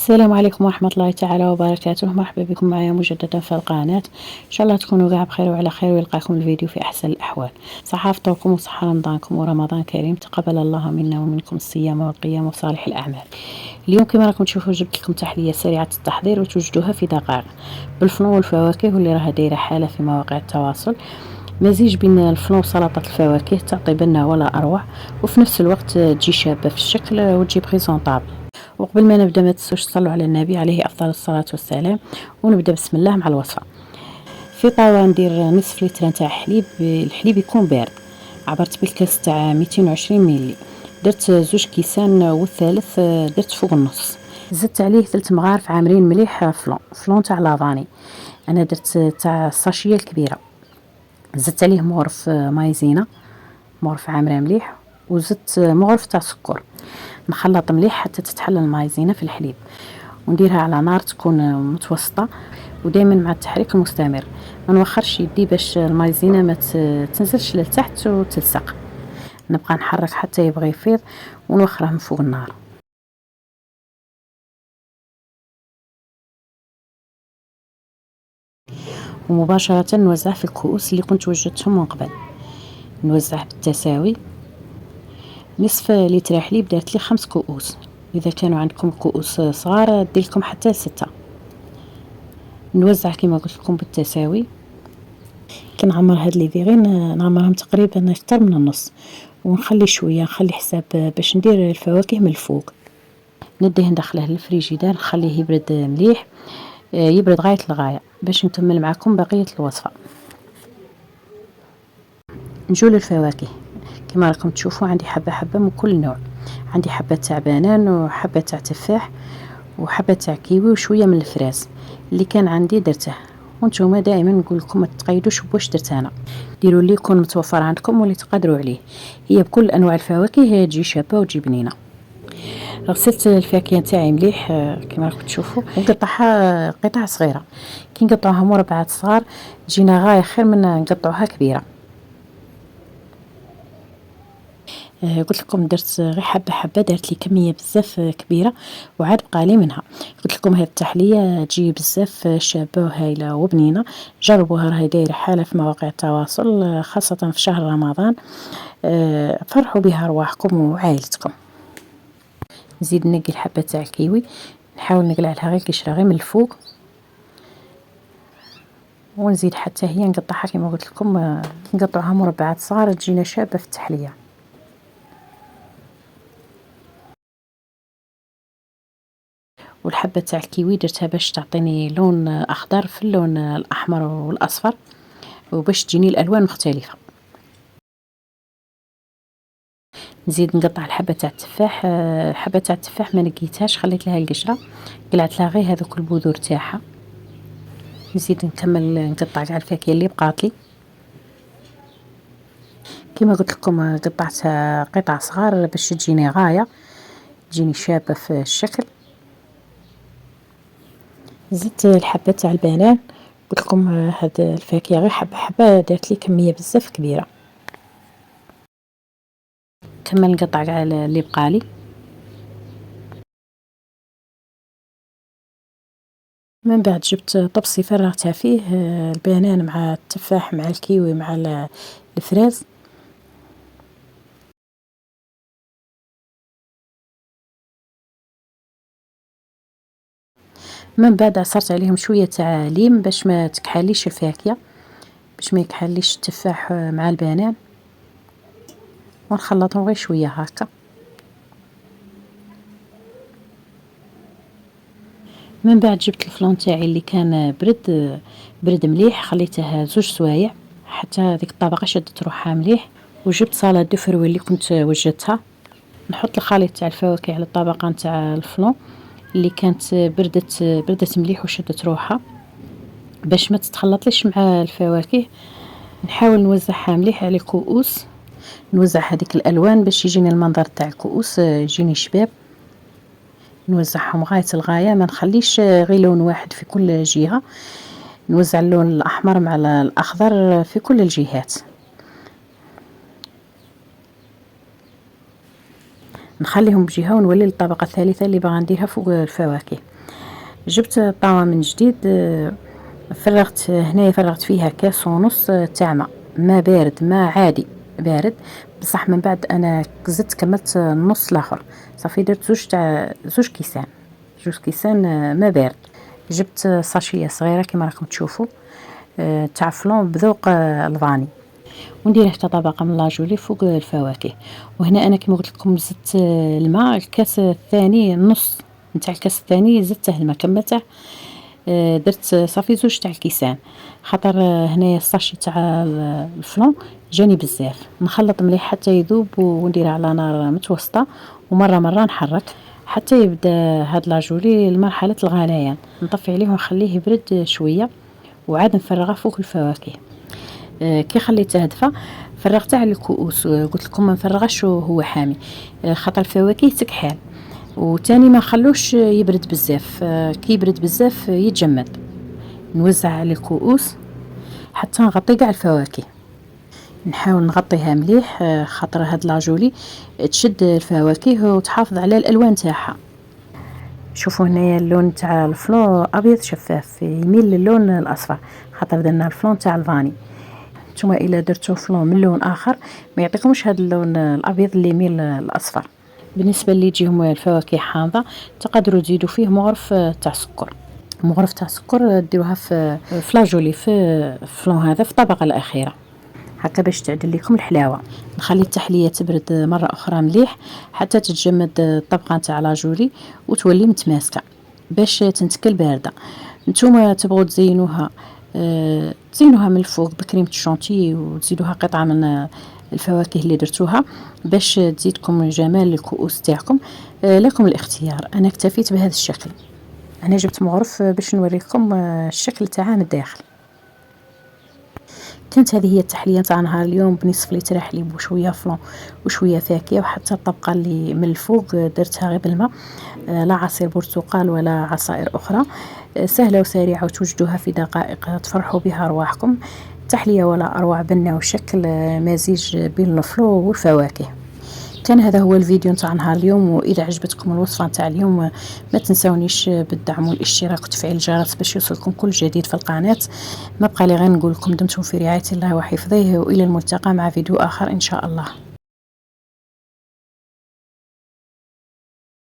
السلام عليكم ورحمة الله تعالى وبركاته. مرحبا بكم معايا مجددا في القناة. ان شاء الله تكونوا كاع بخير وعلى خير ويلقاكم الفيديو في احسن الاحوال. صحة فطوركم وصحة رمضانكم ورمضان كريم، تقبل الله منا ومنكم الصيام والقيام وصالح الاعمال. اليوم كما راكم تشوفوا جبت لكم تحلية سريعة التحضير وتوجدوها في دقائق بالفلو والفواكه، واللي راها دايره حالة في مواقع التواصل. مزيج بين الفلو وسلطة الفواكه تعطي بنة ولا اروع، وفي نفس الوقت تجي شابة في الشكل وتجي بريزونطابل. وقبل ما نبدا ما تنسوش تصلوا على النبي عليه افضل الصلاه والسلام، ونبدا بسم الله مع الوصفه. في طاوه ندير نصف لتر نتاع حليب، الحليب يكون بارد. عبرت بالكاس تاع 220 ملي، درت زوج كيسان والثالث درت فوق النص. زدت عليه 3 مغارف عامرين مليح فلون تاع لافاني، انا درت تاع الساشيه الكبيره. زدت عليه مغرف مايزينا، مغرف عامره مليح، وزدت مغرف تاع سكر. نخلط مليح حتى تتحل المايزينا في الحليب، ونديرها على نار تكون متوسطه، ودائما مع التحريك المستمر. ما نوخرش يدي باش المايزينا ما تنزلش لتحت وتلصق. نبقى نحرك حتى يبغى يفيض ونوخره من فوق النار. ومباشره نوزعه في الكؤوس اللي كنت وجدتهم من قبل، نوزعه بالتساوي. نصف لتر حليب دارت لي 5 كؤوس، اذا كانوا عندكم كؤوس صغار دير لكم حتى 6. نوزع كما قلت لكم بالتساوي. كنعمر هاد لي فيغين نعمرهم تقريبا اكثر من النص، ونخلي شويه، نخلي حساب باش ندير الفواكه من الفوق. نديه ندخله للفريجيدار، نخليه يبرد مليح، يبرد غايه الغايه باش نكمل معكم بقيه الوصفه. نجو للفواكه. كما راكم تشوفوا عندي حبه حبه من كل نوع، عندي حبه تاع بنان وحبه تاع تفاح وحبه تاع كيوي وشويه من الفراز. اللي كان عندي درته، وانتم دائما نقول لكم ما تقيدوش بواش درت انا، ديروا اللي يكون متوفر عندكم واللي تقدروا عليه. هي بكل انواع الفواكه هي تجي شابه وتجي بنينه. غسلت الفاكهه نتاعي مليح كما راكم تشوفوا، ونقطعها قطع صغيره. كي نقطعوها مربعات صغار تجينا غايه خير من نقطعوها كبيره. قلت لكم درت غير حبه حبه، دارت لي كميه بزاف كبيره وعاد بقى لي منها. قلت لكم هذه التحليه تجي بزاف شابه وهايله وبنينه، جربوها، راهي دايره حاله في مواقع التواصل خاصه في شهر رمضان. فرحوا بها رواحكم وعائلتكم. نزيد نقي الحبه تاع الكيوي، نحاول نقلع لها غير القشره غير من الفوق، ونزيد حتى هي نقطعها كما قلت لكم، نقطعها مربعات صغار تجينا شابه في التحليه. والحبة تاع الكيوي درتها باش تعطيني لون اخضر في اللون الاحمر والاصفر، وباش تجيني الالوان مختلفه. نزيد نقطع الحبه تاع التفاح. الحبه تاع التفاح ما نقيتهاش، خليت لها القشره، قلعت لها غير هذوك البذور تاعها. نزيد نكمل نقطع كاع الفاكهه اللي بقات لي. كما قلت لكم قطعتها قطع صغار باش تجيني غايه، تجيني شابه في الشكل. زدت الحبه تاع البنان، قلت لكم هاد الفاكهه غير حبه حبه دارت لي كميه بزاف كبيره. كمل نقطع كاع اللي بقالي. من بعد جبت طبسي فرغتها فيه البنان مع التفاح مع الكيوي مع الفراز. من بعد عصرت عليهم شويه تاع ليم باش ما تكحليش الفاكهه، باش ما يكحليش التفاح مع البنان، ونخلطهم غير شويه هكا. من بعد جبت الفلون تاعي اللي كان برد مليح، خليته 2 سوايع حتى ديك الطبقه شدت روحها مليح. وجبت صالاد دو فروي اللي كنت وجدتها، نحط الخليط تاع الفواكه على الطبقه نتاع الفلون اللي كانت بردت مليح وشدت روحها باش ما تتخلطليش مع الفواكه. نحاول نوزعها مليح على الكؤوس، نوزع هذيك الالوان باش يجيني المنظر تاع الكؤوس يجيني شباب. نوزعهم غايه الغايه، ما نخليش غير لون واحد في كل جهه، نوزع اللون الاحمر مع الاخضر في كل الجهات. نخليهم بجهه ونولي للطبقه الثالثه اللي باغا نديرها فوق الفواكه. جبت طاوة من جديد، فرغت هنايا، فرغت فيها كاس ونص تاع ماء بارد، ماء عادي بارد، بصح من بعد انا زدت كملت النص الاخر، صافي درت زوج كيسان، ماء بارد. جبت ساشيه صغيره كما راكم تشوفوا تاع فلون بذوق الفاني، وندير حتى طبقه من لاجولي فوق الفواكه. وهنا انا كما قلت لكم زدت الماء، الكاس الثاني، النص نتاع الكاس الثاني زدته الماء، كملته. درت صافي زوج تاع الكيسان، خاطر هنايا الساشي تاع الفلون جاني بزاف. نخلط مليح حتى يذوب وندير على نار متوسطه، ومره نحرك حتى يبدا هاد لاجولي لمرحله الغليان. نطفي عليه ونخليه يبرد شويه، وعاد نفرغه فوق الفواكه. كي خليته دفا فرغته على الكؤوس. قلت لكم ما نفرغش وهو حامي، خاطر الفواكه تكحال. وتاني ما خلوش يبرد بزاف، كي يبرد بزاف يتجمد. نوزع على الكؤوس حتى نغطي كاع الفواكه، نحاول نغطيها مليح، خاطر هاد لاجولي تشد الفواكه وتحافظ على الالوان تاعها. شوفوا هنايا اللون تاع الفلون ابيض شفاف، يميل للون الاصفر، خاطر درنا الفلون تاع الفاني. نتوما الا درتو فلون من لون اخر ما يعطيكمش هذا اللون الابيض اللي يميل الاصفر. بالنسبه اللي يجيهم الفواكه حامضه تقدروا تزيدوا فيه مغرف تاع سكر، مغرف تاع سكر ديروها في لاجولي، في الفلون هذا في الطبقه الاخيره، هكا باش تعدل لكم الحلاوه. نخلي التحليه تبرد مره اخرى مليح حتى تتجمد الطبقه تاع لاجولي وتولي متماسكه باش تنتكل بارده. نتوما تبغوا تزينوها، تزينوها من الفوق بكريمه الشونتي، وتزيدوها قطعه من الفواكه اللي درتوها باش تزيدكم جمال الكؤوس تاعكم. لكم الاختيار. انا اكتفيت بهذا الشكل. انا جبت مغرف باش نوريكم الشكل تاعها من الداخل. كانت هذه هي التحليه تاع نهار اليوم، بنصف لتر حليب وشويه فلون وشويه فاكهه، وحتى الطبقه اللي من الفوق درتها غير بالماء، لا عصير برتقال ولا عصائر اخرى. سهله وسريعه وتوجدوها في دقائق تفرحوا بها ارواحكم. تحليه ولا اروع، بنه وشكل مزيج بين الفلو والفواكه. كان هذا هو الفيديو نتاع نهار اليوم، واذا عجبتكم الوصفه نتاع اليوم ما تنسونيش بالدعم والاشتراك وتفعيل الجرس باش يوصلكم كل جديد في القناه. ما بقى لي غير نقول لكم دمتم في رعايه الله وحفظه، والى الملتقى مع فيديو اخر ان شاء الله.